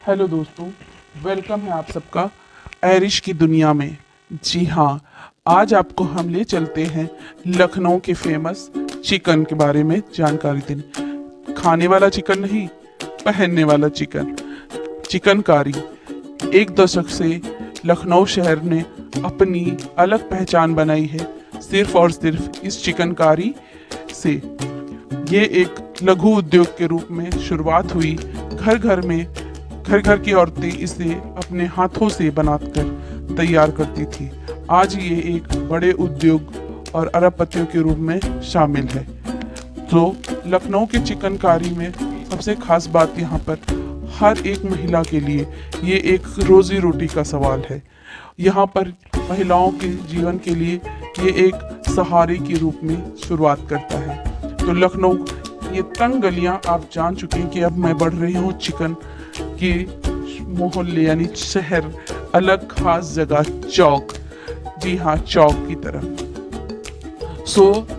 Hello दोस्तों, welcome है आप सबका ऐरिश की दुनिया में। जी हाँ, आज आपको हम ले चलते हैं लखनऊ के फेमस चिकन के बारे में जानकारी देने। खाने वाला चिकन नहीं, पहनने वाला चिकन, चिकनकारी। एक दशक से लखनऊ शहर ने अपनी अलग पहचान बनाई है, सिर्फ और सिर्फ इस चिकनकारी से। ये एक लघु उद्योग के रूप में शुरुआत हुई। घर घर की औरतें इसे अपने हाथों से बनाकर तैयार करती थी। आज ये एक बड़े उद्योग और अरबपतियों के रूप में शामिल है। तो लखनऊ के चिकनकारी में सबसे खास बात यहाँ पर हर एक महिला के लिए ये एक रोजी रोटी का सवाल है। यहाँ पर महिलाओं के जीवन के लिए ये एक सहारे के रूप में शुरुआत करता है। तो लखनऊ ये तंग गलियाँ आप जान चुके हैं कि अब मैं बढ़ रही हूँ चिकन की मोहल्ले यानी शहर, अलग खास जगह चौक। जी हाँ, चौक की तरफ।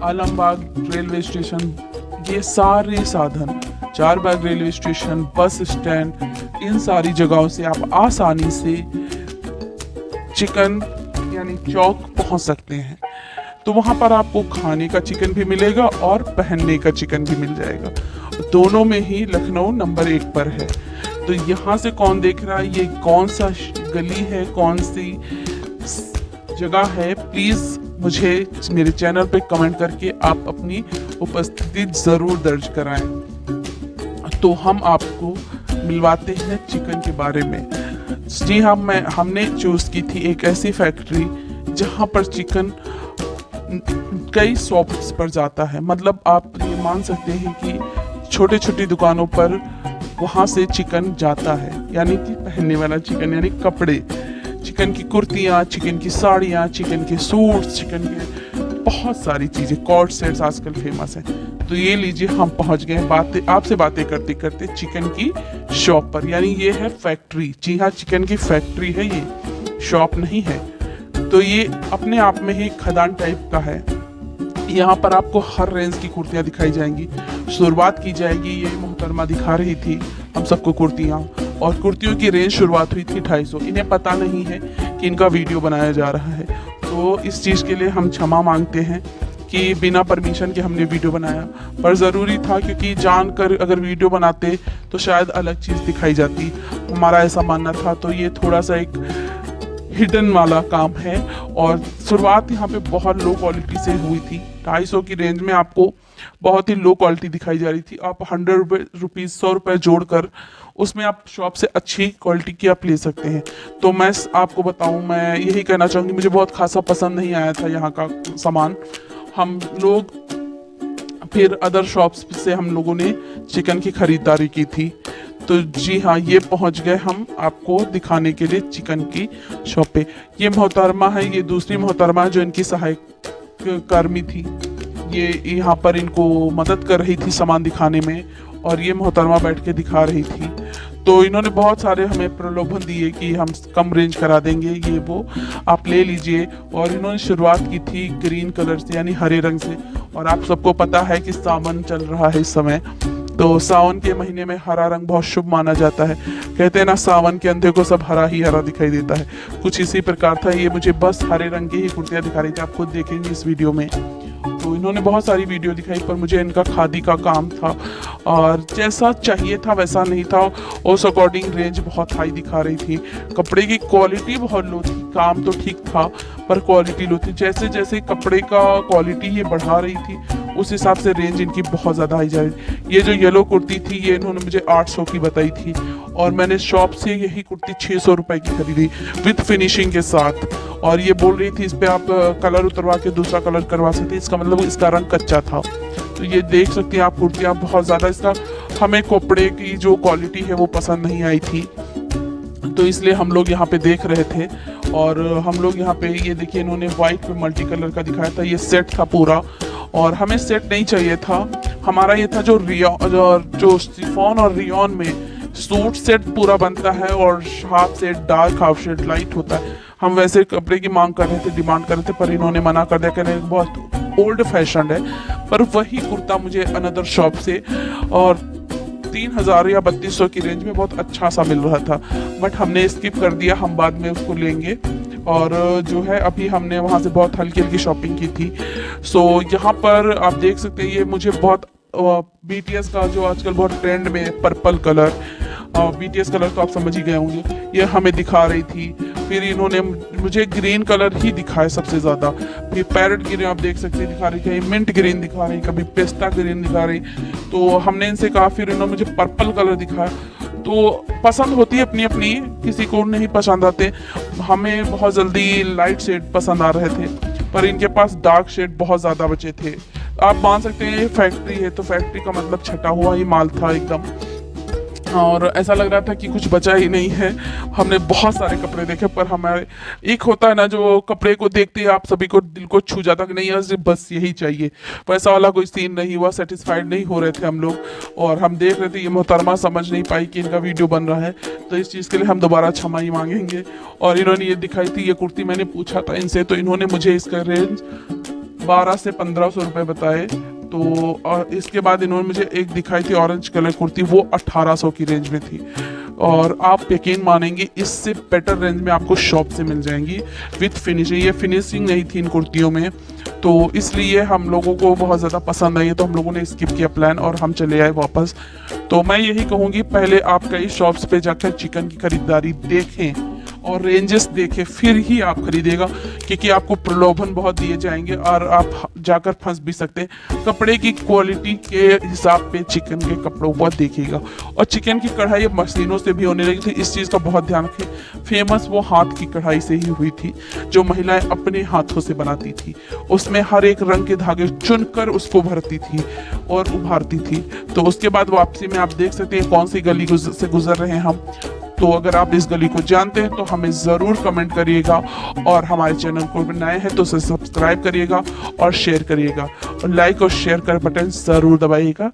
आलमबाग रेलवे स्टेशन, ये सारे साधन, Charbagh railway station, bus stand, इन सारी जगहों से आप आसानी से चिकन यानी चौक पहुंच सकते हैं। तो वहां पर आपको खाने का चिकन भी मिलेगा और पहनने का चिकन भी मिल जाएगा। दोनों में ही लखनऊ नंबर 1 पर है। तो यहाँ से कौन देख रहा है, ये कौन सा गली है, कौन सी जगह है, प्लीज मुझे मेरे चैनल पे कमेंट करके आप अपनी उपस्थिति जरूर दर्ज कराएं। तो हम आपको मिलवाते हैं चिकन के बारे में। जी हाँ, हमने चूज की थी एक ऐसी फैक्ट्री जहाँ पर चिकन कई शॉप्स पर जाता है। मतलब आप ये मान सकते हैं कि छोटी छोटी दुकानों पर वहाँ से चिकन जाता है, यानी कि पहनने वाला चिकन, यानी कपड़े, चिकन की कुर्तियाँ, चिकन की साड़ियाँ, चिकन के सूट्स, चिकन के बहुत सारी चीज़ें, कॉर्ड सेट्स आजकल फेमस हैं। तो ये लीजिए, हम पहुँच गए आपसे बातें करते करते चिकन की शॉप पर। यानी ये है फैक्ट्री। जी हाँ, चिकन की फैक्ट्री है, ये शॉप नहीं है। तो ये अपने आप में ही खदान टाइप का है। यहाँ पर आपको हर रेंज की कुर्तियाँ दिखाई जाएंगी। शुरुआत की जाएगी, ये मोहतरमा दिखा रही थी हम सबको कुर्तियाँ, और कुर्तियों की रेंज शुरुआत हुई थी 250। इन्हें पता नहीं है कि इनका वीडियो बनाया जा रहा है, तो इस चीज़ के लिए हम क्षमा मांगते हैं कि बिना परमिशन के हमने वीडियो बनाया। पर ज़रूरी था, क्योंकि जानकर अगर वीडियो बनाते तो शायद अलग चीज़ दिखाई जाती, हमारा ऐसा मानना था। तो ये थोड़ा सा एक हिडन वाला काम है। और शुरुआत यहाँ पे बहुत लो क्वालिटी से हुई थी। 250 की रेंज में आपको बहुत ही लो क्वालिटी दिखाई जा रही थी। आप 100 रुपये जोड़कर उसमें आप शॉप से अच्छी क्वालिटी की आप ले सकते हैं। तो मैं आपको बताऊं, मैं यही कहना चाहूँगी, मुझे बहुत खासा पसंद नहीं आया था यहाँ का सामान। हम लोग फिर अदर शॉप्स से हम लोगों ने चिकन की खरीदारी की थी। तो जी हाँ, ये पहुंच गए हम आपको दिखाने के लिए चिकन की शॉप पे। ये मोहतरमा है, ये दूसरी मोहतरमा है जो इनकी सहायक कर्मी थी। ये यहाँ पर इनको मदद कर रही थी सामान दिखाने में, और ये मोहतरमा बैठ के दिखा रही थी। तो इन्होंने बहुत सारे हमें प्रलोभन दिए कि हम कम रेंज करा देंगे, ये वो आप ले लीजिए। और इन्होंने शुरुआत की थी ग्रीन कलर से, यानी हरे रंग से। और आप सबको पता है कि सावन चल रहा है इस समय, तो सावन के महीने में हरा रंग बहुत शुभ माना जाता है। कहते हैं ना, सावन के अंधे को सब हरा ही हरा दिखाई देता है। कुछ इसी प्रकार था। ये मुझे बस हरे रंग की ही कुर्तियाँ दिखा रही थी, आप खुद देखेंगे इस वीडियो में। तो इन्होंने बहुत सारी वीडियो दिखाई, पर मुझे इनका खादी का काम था और जैसा चाहिए था वैसा नहीं था। उस अकॉर्डिंग रेंज बहुत हाई दिखा रही थी। कपड़े की क्वालिटी बहुत लो थी। काम तो ठीक था पर क्वालिटी लो थी। जैसे जैसे कपड़े का क्वालिटी ये बढ़ा रही थी, उस हिसाब से रेंज इनकी बहुत ज़्यादा हाई जा रही थी। ये जो येलो कुर्ती थी, ये इन्होंने मुझे 800 की बताई थी, और मैंने शॉप से यही कुर्ती 600 रुपये की खरीदी विद फिनिशिंग के साथ। और ये बोल रही थी इस पर आप कलर उतरवा के दूसरा कलर करवा सकते हैं। इसका मतलब इसका रंग कच्चा था। तो ये देख सकते हैं आप कुर्तियाँ बहुत ज़्यादा, इसका हमें कपड़े की जो क्वालिटी है वो पसंद नहीं आई थी। तो इसलिए हम लोग यहाँ पे देख रहे थे। और हम लोग यहाँ पे ये देखिए, इन्होंने वाइट पे मल्टी कलर का दिखाया था। ये सेट था पूरा, और हमें सेट नहीं चाहिए था। हमारा ये था जो शिफॉन और रियोन में सूट सेट पूरा बनता है, और half set dark, half set light होता है। हम वैसे कपड़े की मांग कर रहे थे, डिमांड कर रहे थे, पर इन्होंने मना कर दिया, कह रहे बहुत ओल्ड फैशन है। पर वही कुर्ता मुझे अनदर शॉप से और 3000 या 3200 की रेंज में बहुत अच्छा सा मिल रहा था, बट हमने स्किप कर दिया, हम बाद में उसको लेंगे। और जो है अभी हमने वहाँ से बहुत हल्की हल्की शॉपिंग की थी। सो यहाँ पर आप देख सकते हैं, ये मुझे बहुत BTS का जो आजकल बहुत ट्रेंड में है, पर्पल कलर, BTS कलर तो आप समझ ही गए होंगे, ये हमें दिखा रही थी। फिर इन्होंने मुझे ग्रीन कलर ही दिखाया सबसे ज़्यादा। फिर पैरेट ग्रीन आप देख सकते हैं दिखा रही, कहीं मिंट ग्रीन दिखा रही, कभी पेस्ता ग्रीन दिखा रही। तो हमने इनसे कहा, फिर इन्होंने मुझे पर्पल कलर दिखाया। तो पसंद होती है अपनी अपनी, किसी को नहीं पसंद आते। हमें बहुत जल्दी लाइट शेड पसंद आ रहे थे, पर इनके पास डार्क शेड बहुत ज़्यादा बचे थे। आप मान सकते हैं ये फैक्ट्री है, तो फैक्ट्री का मतलब छटा हुआ ही माल था एकदम, और ऐसा लग रहा था कि कुछ बचा ही नहीं है। हमने बहुत सारे कपड़े देखे, पर हमारे एक होता है ना जो कपड़े को देखते ही आप सभी को दिल को छू जाता कि नहीं यार बस यही चाहिए, वैसा वाला कोई सीन नहीं हुआ। सेटिस्फाइड नहीं हो रहे थे हम लोग, और हम देख रहे थे ये मोहतरमा समझ नहीं पाई कि इनका वीडियो बन रहा है, तो इस चीज़ के लिए हम दोबारा क्षमा मांगेंगे। और इन्होंने ये दिखाई थी, ये कुर्ती मैंने पूछा था इनसे, तो इन्होंने मुझे इसका रेंज 1200 से 1500 रुपये बताए। तो और इसके बाद इन्होंने मुझे एक दिखाई थी ऑरेंज कलर कुर्ती, वो 1800 की रेंज में थी। और आप यकीन मानेंगे इससे बेटर रेंज में आपको शॉप से मिल जाएंगी विथ फिनिशिंग। ये फिनिशिंग नहीं थी इन कुर्तियों में, तो इसलिए हम लोगों को बहुत ज़्यादा पसंद आई, तो हम लोगों ने स्किप किया प्लान और हम चले आए वापस। तो मैं यही कहूँगी, पहले आप कई शॉप्स पे जाकर चिकन की खरीदारी देखें और रेंजेस देखें, फिर ही आप खरीदेगा, क्योंकि आपको प्रलोभन बहुत दिए जाएंगे और आप जाकर फंस भी सकते हैं। कपड़े की क्वालिटी के हिसाब पे चिकन के कपड़ों को देखिएगा। और चिकन की कढ़ाई मशीनों से भी होने लगी थी, इस चीज़ का बहुत ध्यान रखें। फेमस वो हाथ की कढ़ाई से ही हुई थी, जो महिलाएं अपने हाथों से बनाती थी। उसमें हर एक रंग के धागे चुनकर उसको भरती थी और उभारती थी। तो उसके बाद वापसी में आप देख सकते हैं कौन सी गली से गुजर रहे हैं हम। तो अगर आप इस गली को जानते हैं तो हमें ज़रूर कमेंट करिएगा, और हमारे चैनल को नए हैं तो उसे सब्सक्राइब करिएगा और शेयर करिएगा, और लाइक और शेयर कर बटन ज़रूर दबाइएगा।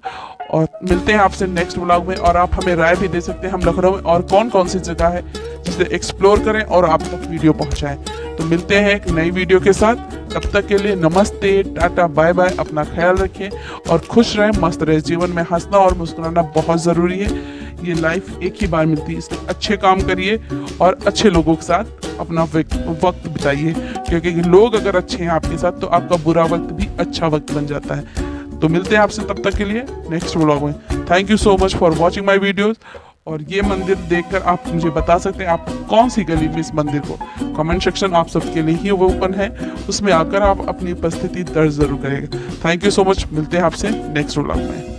और मिलते हैं आपसे नेक्स्ट व्लॉग में, और आप हमें राय भी दे सकते हैं हम लखनऊ में और कौन कौन सी जगह है जिसे एक्सप्लोर करें और आप तक वीडियो पहुंचाएं। तो मिलते हैं एक नई वीडियो के साथ, तब तक के लिए नमस्ते, टाटा, बाय बाय। अपना ख्याल रखें और खुश रहें, मस्त रहें। जीवन में हंसना और मुस्कुराना बहुत ज़रूरी है, ये लाइफ एक ही बार मिलती है, इसलिए अच्छे काम करिए और अच्छे लोगों के साथ अपना वक्त बिताइए, क्योंकि लोग अगर अच्छे हैं आपके साथ तो आपका बुरा वक्त भी अच्छा वक्त बन जाता है। तो मिलते हैं आपसे तब तक के लिए नेक्स्ट व्लॉग में। Thank you so much for watching my videos. और ये मंदिर देखकर आप मुझे बता सकते हैं आप कौन सी गली में इस मंदिर को, कमेंट सेक्शन आप सबके लिए ही वो ओपन है, उसमें आकर आप अपनी उपस्थिति दर्ज जरूर करेंगे। थैंक यू सो मच, मिलते हैं आपसे नेक्स्ट व्लॉग में।